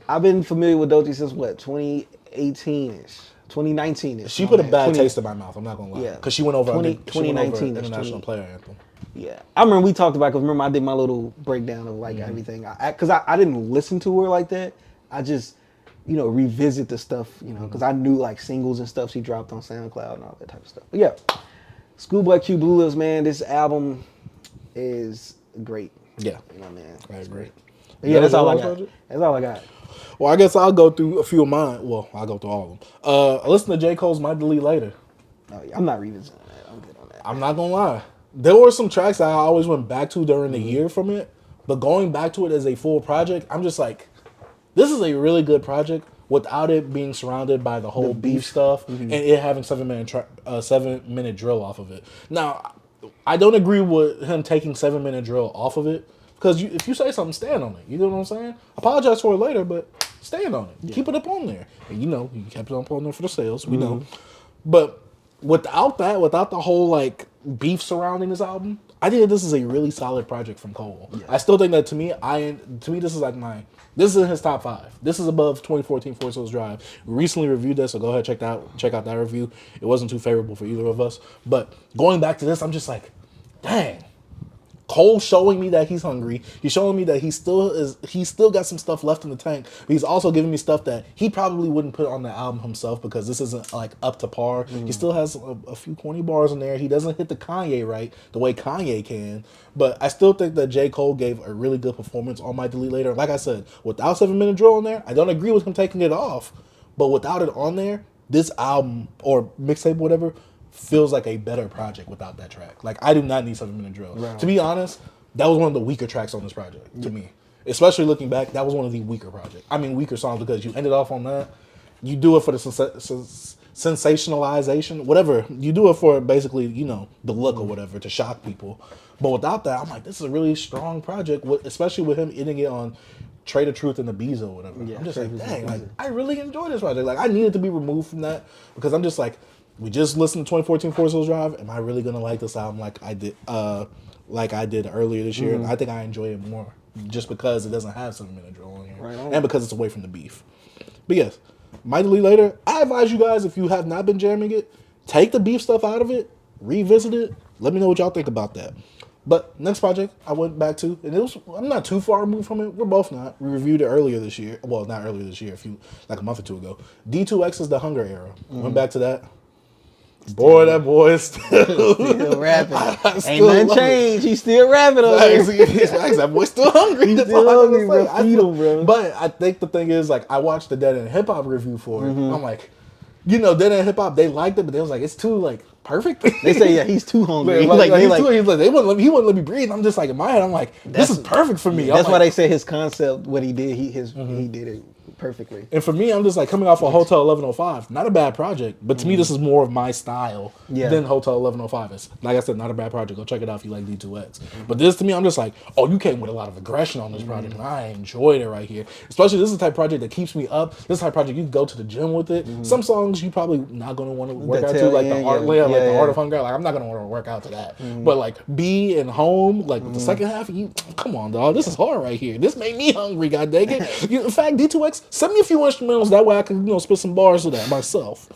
I've been familiar with Doechii since what 2018ish, 2019ish. She put a bad taste in my mouth. I'm not gonna lie. Yeah, because she went over 2019 international player anthem. Yeah, I remember we talked about, because remember I did my little breakdown of like everything. Because I didn't listen to her like that. I just revisit the stuff, because I knew like singles and stuff she dropped on SoundCloud and all that type of stuff. But yeah, ScHoolboy Q Blue Lips, man, this album is great. Yeah. Man. That's great. Yeah, that's all I got. That's all I got. Well, I guess I'll go through a few of mine. Well, I'll go through all of them. I listened to J. Cole's Might Delete Later. Oh, yeah, I'm not revisiting that. I'm good on that. I'm not going to lie. There were some tracks I always went back to during the year from it, but going back to it as a full project, I'm just like, this is a really good project without it being surrounded by the whole beef stuff and it having 7-minute drill off of it. Now, I don't agree with him taking 7-minute drill off of it, because if you say something, stand on it. You know what I'm saying? Apologize for it later, but stand on it. Yeah. Keep it up on there. And you kept it up on there for the sales. We know. But without the whole like beef surrounding this album, I think that this is a really solid project from Cole. Yeah. I still think that to me this is like this is in his top 5. This is above 2014 Forest Hills Drive. We recently reviewed this, so go ahead check out that review. It wasn't too favorable for either of us. But going back to this, I'm just like, dang. Cole showing me that he's hungry. He's showing me that he still got some stuff left in the tank. But he's also giving me stuff that he probably wouldn't put on the album himself because this isn't like up to par. He still has a few corny bars in there. He doesn't hit the Kanye right the way Kanye can. But I still think that J. Cole gave a really good performance on My Delete Later. Like I said, without 7 Minute Drill on there, I don't agree with him taking it off. But without it on there, this album or mixtape, whatever, feels like a better project without that track. Like, I do not need 7 Minute Drill. Right. To be honest, that was one of the weaker tracks on this project, to me. Especially looking back, that was one of the weaker weaker songs because you ended off on that. You do it for the sensationalization, whatever. You do it for basically, the look or whatever, to shock people. But without that, I'm like, this is a really strong project, especially with him ending it on Trade of Truth and the Bezo or whatever. Yeah, I'm just like, dang, like, I really enjoy this project. Like, I needed to be removed from that because I'm just like, we just listened to 2014 Forest Hills Drive. Am I really gonna like this album like I did earlier this year? And I think I enjoy it more just because it doesn't have 7 Minute Drill on here, right on. And because it's away from the beef. But yes, My Delete Later. I advise you guys, if you have not been jamming it, take the beef stuff out of it, revisit it. Let me know what y'all think about that. But next project I went back to, and I'm not too far removed from it. We're both not. We reviewed it earlier this year. Well, not earlier this year, like a month or two ago. D2X's The Hunger Era. Went back to that. Boy, that boy is still rapping. Ain't nothing changed. He's still rapping over there. That boy's still hungry. He's still hungry, bro. Feed him, bro. But I think the thing is, like, I watched the Dead End Hip Hop review for it. I'm like, Dead End Hip Hop, they liked it, but they was like, it's too, like, perfect. They say, yeah, he's too hungry. He wouldn't let me breathe. I'm just like, in my head, I'm like, this is perfect for me. That's why they say his concept, what he did, he did it perfectly. And for me, I'm just like coming off of Hotel 1105. Not a bad project, but to me, this is more of my style than Hotel 1105 is. Like I said, not a bad project. Go check it out if you like D2X. But this, to me, I'm just like, oh, you came with a lot of aggression on this project, and I enjoyed it right here. Especially, this is the type of project that keeps me up. This is the type of project you can go to the gym with it. Some songs you probably not going to want to work out to, like the Art of Hunger. Like, I'm not going to want to work out to that. But like B and Home, like the second half, come on, dog. This is hard right here. This made me hungry, god dang it. In fact, D2X, send me a few instrumentals that way I can spit some bars to that myself.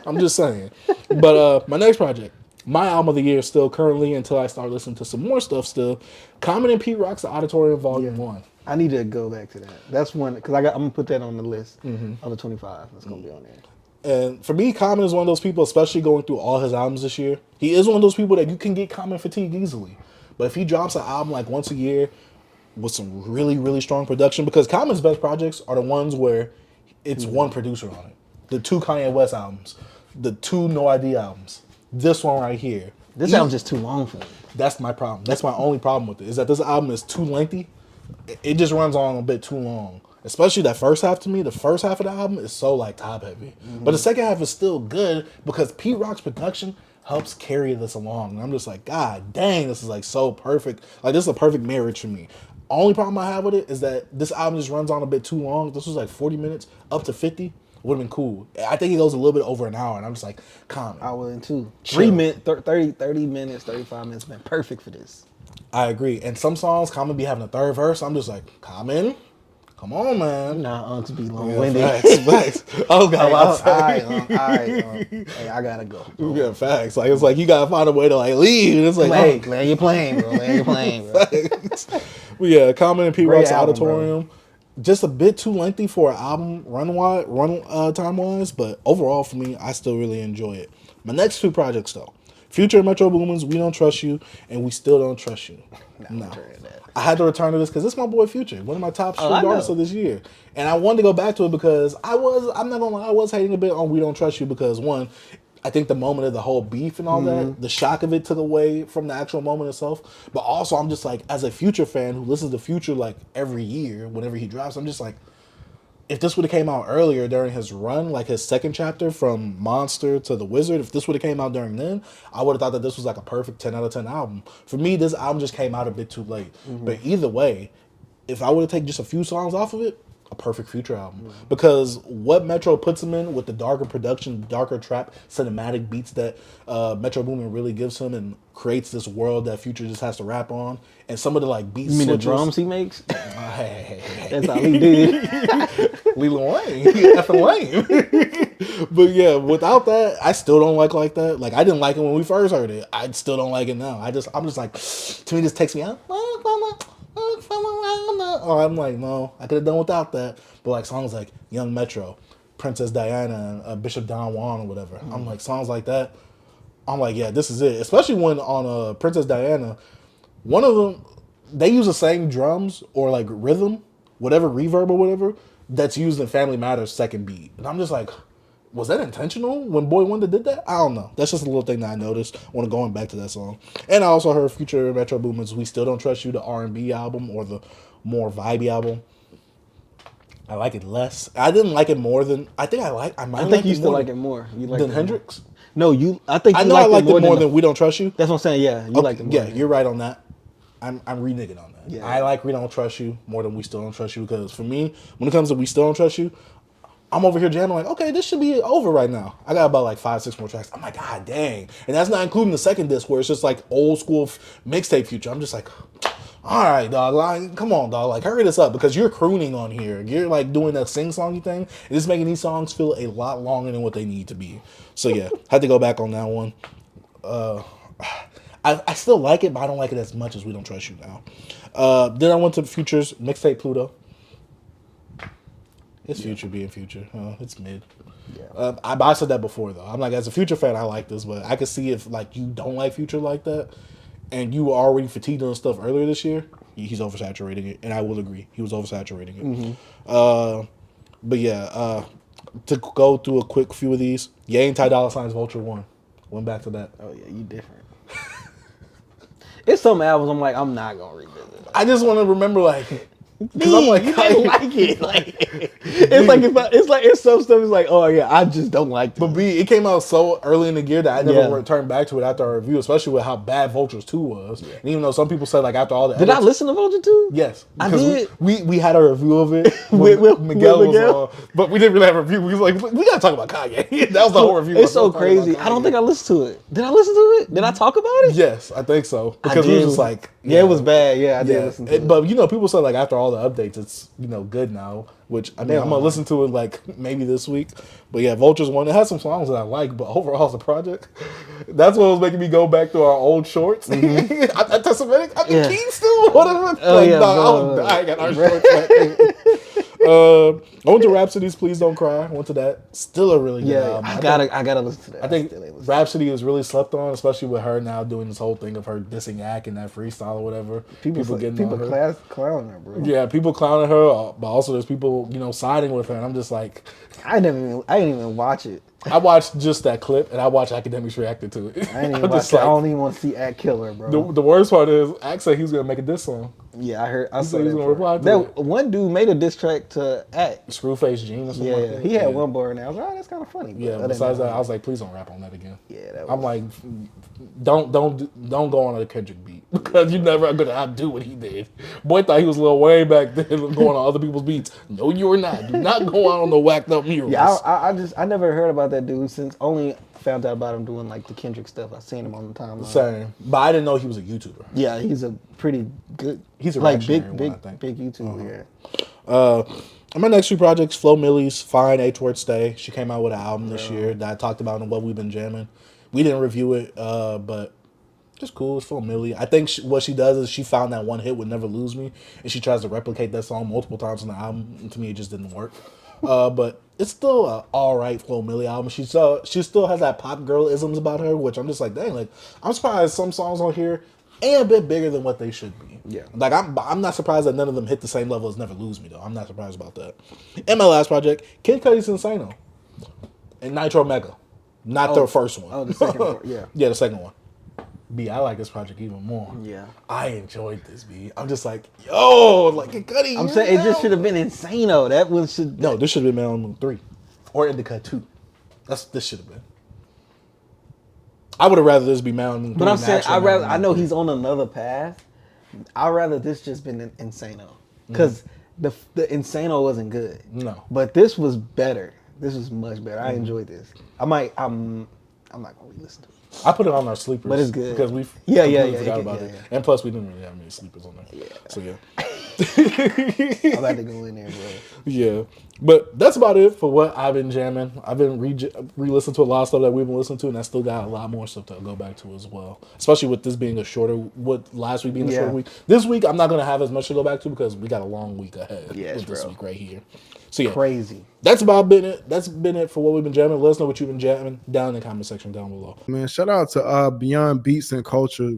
I'm just saying. But my next project, my album of the year still currently until I start listening to some more stuff still, Common and Pete Rock's The Auditorium Volume 1. I need to go back to that. That's one, because I'm going to put that on the list, on the 25. That's going to be on there. And for me, Common is one of those people, especially going through all his albums this year, he is one of those people that you can get Common fatigue easily. But if he drops an album like once a year with some really, really strong production, because Common's best projects are the ones where it's one producer on it. The 2 Kanye West albums, the 2 No ID albums, this one right here. This album's just too long for me. That's my problem. That's my only problem with it, is that this album is too lengthy. It just runs on a bit too long. Especially that first half to me, the first half of the album is so like top heavy. But the second half is still good because Pete Rock's production helps carry this along. And I'm just like, God dang, this is like so perfect. Like, this is a perfect marriage for me. Only problem I have with it is that this album just runs on a bit too long. This was like 40 minutes, up to 50. Would have been cool. I think it goes a little bit over an hour, and I'm just like, Common. I wouldn't too. 3 minutes, 30 minutes, 35 minutes, been perfect for this. I agree. And some songs, Common be having a third verse. I'm just like, Common, come on, man. Nah, to be long-winded. Facts. Oh, God. Hey, I gotta go. Yeah, facts. Like, it's like you gotta find a way to like leave. And it's like, hey, land your plane, bro. Land your plane, bro. But yeah, Common and Pete Rock's Auditorium. Bro. Just a bit too lengthy for an album run time wise, but overall for me, I still really enjoy it. My next 2 projects though, Future and Metro Boomin's We Don't Trust You and We Still Don't Trust You. No. I had to return to this because this is my boy Future, one of my top street artists of this year. And I wanted to go back to it because I'm not gonna lie, I was hating a bit on We Don't Trust You because one, I think the moment of the whole beef and all that, the shock of it took away from the actual moment itself. But also, I'm just like, as a Future fan who listens to Future like every year, whenever he drops, I'm just like, if this would have came out earlier during his run, like his second chapter from Monster to The Wizard, if this would have came out during then, I would have thought that this was like a perfect 10 out of 10 album. For me, this album just came out a bit too late. But either way, if I would have taken just a few songs off of it, a perfect Future album. Because what Metro puts him in with the darker production, darker trap, cinematic beats that Metro Boomin really gives him and creates this world that Future just has to rap on. And some of the like beat You mean switches. the drums he makes? Hey. That's all he did. Lil Wayne. He effing lame. But yeah, without that, I still don't like that. Like I didn't like it when we first heard it. I still don't like it now. I'm just like, to me this takes me out. Or I'm like, no, I could have done without that. But like songs like Young Metro, Princess Diana, and Bishop Don Juan or whatever. I'm like, songs like that. I'm like, yeah, this is it. Especially when on Princess Diana, one of them, they use the same drums or like rhythm, whatever reverb or whatever, that's used in Family Matters' second beat. And I'm just like, was that intentional when Boy Wonder did that? I don't know. That's just a little thing that I noticed when going back to that song. And I also heard Future Metro Boomin's We Still Don't Trust You, the R&B album or the more vibey album. I like it less. I didn't like it more than I think You still like it more. You like than Hendrix? No, I think I you know I liked it more than We Don't Trust You. That's what I'm saying. Yeah, you liked it more. Yeah, you're right on that. I'm reneging on that. Yeah. I like We Don't Trust You more than We Still Don't Trust You because for me, when it comes to We Still Don't Trust You, I'm over here jamming like, okay, this should be over right now. I got about like 5-6 more tracks. I'm like, god dang. And that's not including the second disc where it's just like old school mixtape Future. I'm just like, all right, dog, like, come on, dog, like hurry this up because you're crooning on here. You're like doing that sing-songy thing. And it's making these songs feel a lot longer than what they need to be. So yeah, had to go back on that one. I still like it, but I don't like it as much as We Don't Trust You now. Then I went to Future's mixtape Pluto. It's Future being Future. It's mid. Yeah. I said that before though. I'm like, as a Future fan, I like this, but I could see if like you don't like Future like that, and you were already fatigued on stuff earlier this year, he's oversaturating it, and I will agree, he was oversaturating it. Mm-hmm. But yeah, to go through a quick few of these, Ye and Ty Dolla Sign's Vulture 1. Went back to that. Oh yeah, you different. It's some albums I'm like, I'm not gonna revisit. I just want to remember like. Because I'm like, I like it. Like, it's some stuff. It's like, oh yeah, I just don't like this. But it came out so early in the year that I never returned back to it after our review, especially with how bad Vultures 2 was. Yeah. And even though some people said like after all the edits, I listen to Vulture 2? Yes, I did. We had a review of it with Miguel was on, but we didn't really have a review. We was like, we gotta talk about Kanye. That was the whole review. It's so crazy. I don't think I listened to it. Did I listen to it? Did I talk about it? Yes, I think so. Because we were just like, it was bad. Yeah, I did listen to it. But people said like after all the updates, it's good now, which I mean I'm gonna listen to it like maybe this week. But yeah, Vultures 1, it has some songs that I like, but overall as a project, that's what was making me go back to our old shorts. Mm-hmm. Anti-Semitic, I'm the king still, whatever. I got our shorts back. I went to Rapsody's Please Don't Cry. I went to that. Still a really good album. I gotta listen to that. I think Rapsody is really slept on, especially with her now doing this whole thing of her dissing Ack and that freestyle or whatever. People clowning her, bro. Yeah, people clowning her, but also there's people siding with her, and I'm just like, I didn't even watch it. I watched just that clip, and I watched Academics reacted to it. I didn't even watch it. I don't even want to see Ack kill her, bro. The worst part is Ack said he was gonna make a diss song. Yeah, I heard. I said he was gonna reply to it. One dude made a diss track to Ack. Screwface Gene or something. Yeah, like that. He had one bar, and I was like, oh, that's kind of funny. Yeah. Besides that, I was like, please don't rap on that again. Yeah, I'm like, don't go on a Kendrick beat because you're never gonna outdo what he did. Boy thought he was Lil Wayne back then, going on other people's beats. No, you are not. Do not go out on the whacked up murals. Yeah, I never heard about that dude since. Only found out about him doing like the Kendrick stuff. I seen him on the timeline. Same, but I didn't know he was a YouTuber. Yeah, he's a pretty good. He's a big YouTuber. My next two projects, Flo Milli's Fine H Word Stay. She came out with an album this year that I talked about in What We've Been Jamming. We didn't review it, but just cool. It's Flo Milli. I think what she does is she found that one hit with Never Lose Me, and she tries to replicate that song multiple times on the album. And to me, it just didn't work. But it's still an alright Flo Milli album. She still has that pop girl isms about her, which I'm just like, dang, like I'm surprised some songs on here ain't a bit bigger than what they should be. Yeah. Like I'm not surprised that none of them hit the same level as Never Lose Me though. I'm not surprised about that. And my last project, Kid Cudi's Insano. And Nitro Mega. Not the first one. Oh, the second one. Yeah. Yeah, the second one. B, I like this project even more. Yeah. I enjoyed this, B. I'm just like, yo, like Kid Cudi. I'm saying it just should have been Insano. That was No, this should have been Man on the Moon 3. Or Indica 2. This should have been. I would have rather this be Man on the Moon 3. But I'm saying I know he's on another path. I'd rather this just been Insano. Because the Insano wasn't good. No. But this was better. This was much better. I enjoyed this. I'm not gonna re-listen to it. I put it on our sleepers, But it's good. because we forgot about it, and plus we didn't really have many sleepers on there. Yeah. So yeah. I'm about to go in there, bro. Yeah, but that's about it for what I've been jamming. I've been re-listening to a lot of stuff that we've been listening to, and I still got a lot more stuff to go back to as well. Especially with this being a shorter, with last week being a shorter week. This week I'm not gonna have as much to go back to because we got a long week ahead with this week right here. So yeah, crazy. That's about been it. That's been it for what we've been jamming. Let us know what you've been jamming down in the comment section down below. Man, shout out to Beyond Beats and Culture.